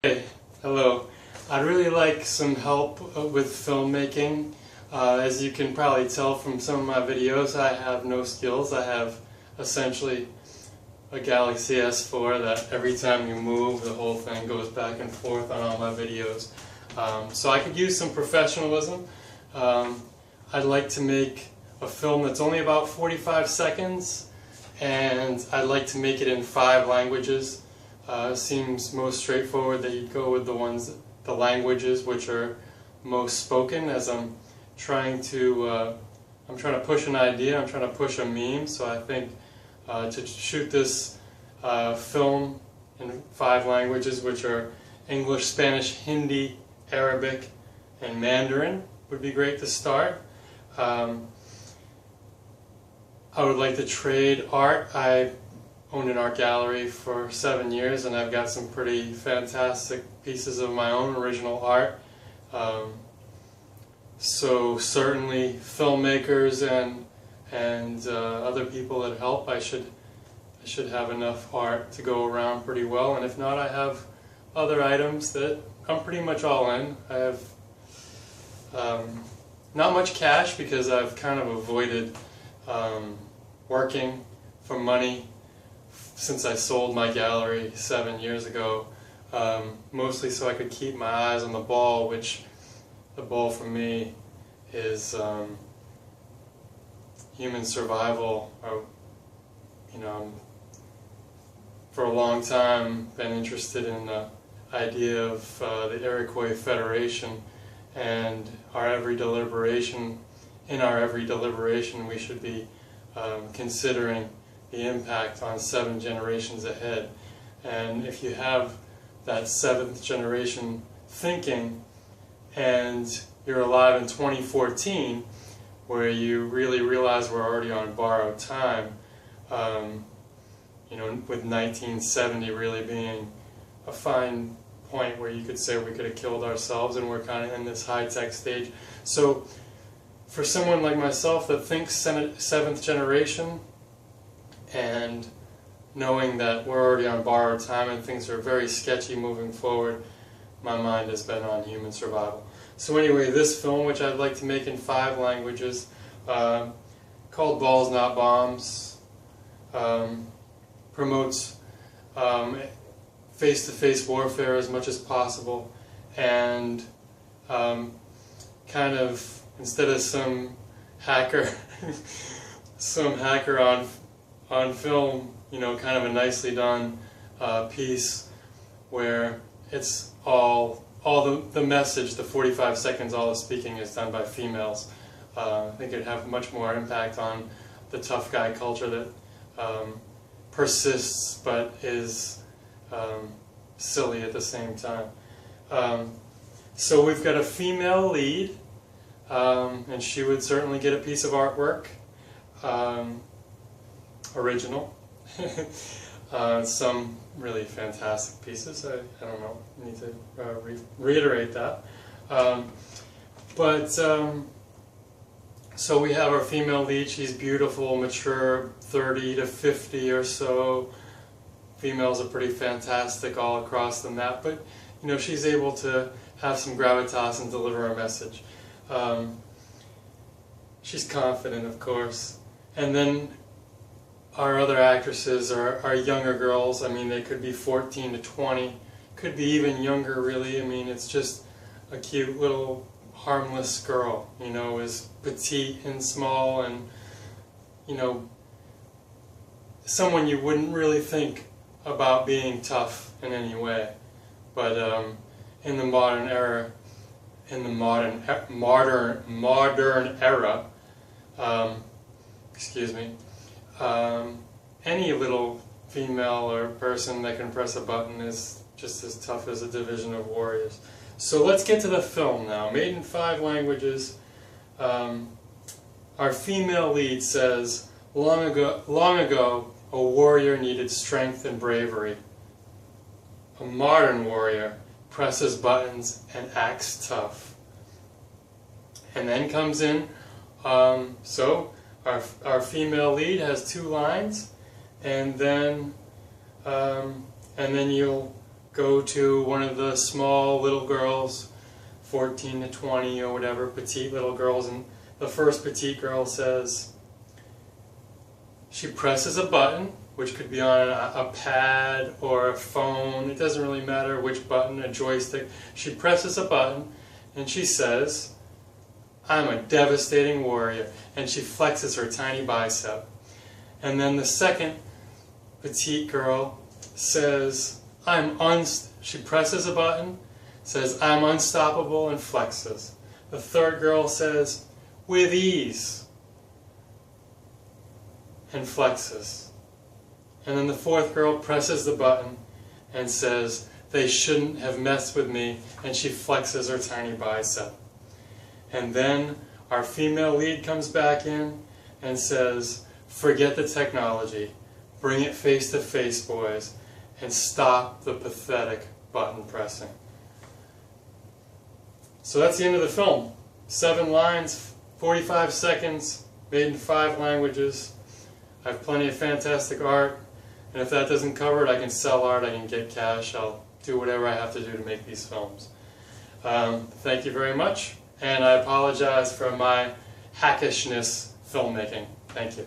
Hey, hello. I'd really like some help with filmmaking. As you can probably tell from some of my videos, I have no skills. I have essentially a Galaxy S4 that every time you move, the whole thing goes back and forth on all my videos. So I could use some professionalism. I'd like to make a film that's only about 45 seconds, and I'd like to make it in 5 languages. Seems most straightforward that you'd go with the languages which are most spoken, as I'm trying to push an idea, I'm trying to push a meme, so I think to shoot this film in 5 languages, which are English, Spanish, Hindi, Arabic, and Mandarin, would be great to start. I would like to trade art. I owned an art gallery for 7 years, and I've got some pretty fantastic pieces of my own original art. So certainly filmmakers and other people that help, I should have enough art to go around pretty well. And if not, I have other items that I'm pretty much all in. I have not much cash because I've kind of avoided working for money since I sold my gallery 7 years ago, mostly so I could keep my eyes on the ball, which the ball for me is human survival. For a long time been interested in the idea of the Iroquois Federation, and in our every deliberation we should be considering the impact on 7 generations ahead. And if you have that 7th generation thinking, and you're alive in 2014, where you really realize we're already on borrowed time, with 1970 really being a fine point where you could say we could have killed ourselves, and we're kind of in this high-tech stage. So for someone like myself that thinks 7th generation, and knowing that we're already on borrowed time and things are very sketchy moving forward, my mind has been on human survival. So anyway, this film, which I'd like to make in 5 languages, called Balls Not Bombs, promotes face-to-face warfare as much as possible, and kind of, instead of some hacker on film, kind of a nicely done piece where it's all the message, the 45 seconds, all the speaking is done by females. I think it'd have much more impact on the tough guy culture that persists but is silly at the same time. So we've got a female lead, and she would certainly get a piece of artwork. Original. Some really fantastic pieces. I don't know, I need to reiterate that. So we have our female lead. She's beautiful, mature, 30 to 50 or so. Females are pretty fantastic all across the map, but she's able to have some gravitas and deliver a message. She's confident, of course. And then our other actresses are younger girls. I mean, they could be 14 to 20, could be even younger, really. I mean, it's just a cute little harmless girl, is petite and small, and someone you wouldn't really think about being tough in any way. But in the modern era, any little female or person that can press a button is just as tough as a division of warriors. So let's get to the film now. Made in 5 languages. Our female lead says, long ago, a warrior needed strength and bravery. A modern warrior presses buttons and acts tough. And then comes in, so our female lead has 2 lines, and then you'll go to one of the small little girls, 14 to 20 or whatever, petite little girls, and the first petite girl says, she presses a button, which could be on a pad or a phone, it doesn't really matter which button, a joystick. She presses a button and she says, I'm a devastating warrior, and she flexes her tiny bicep. And then the second petite girl says, she presses a button, says, I'm unstoppable, and flexes. The third girl says, with ease, and flexes. And then the fourth girl presses the button and says, they shouldn't have messed with me, and she flexes her tiny bicep. And then our female lead comes back in and says, forget the technology, bring it face to face, boys, and stop the pathetic button pressing. So that's the end of the film. 7 lines, 45 seconds, made in 5 languages. I have plenty of fantastic art, and if that doesn't cover it, I can sell art, I can get cash, I'll do whatever I have to do to make these films. Thank you very much, and I apologize for my hackishness filmmaking. Thank you.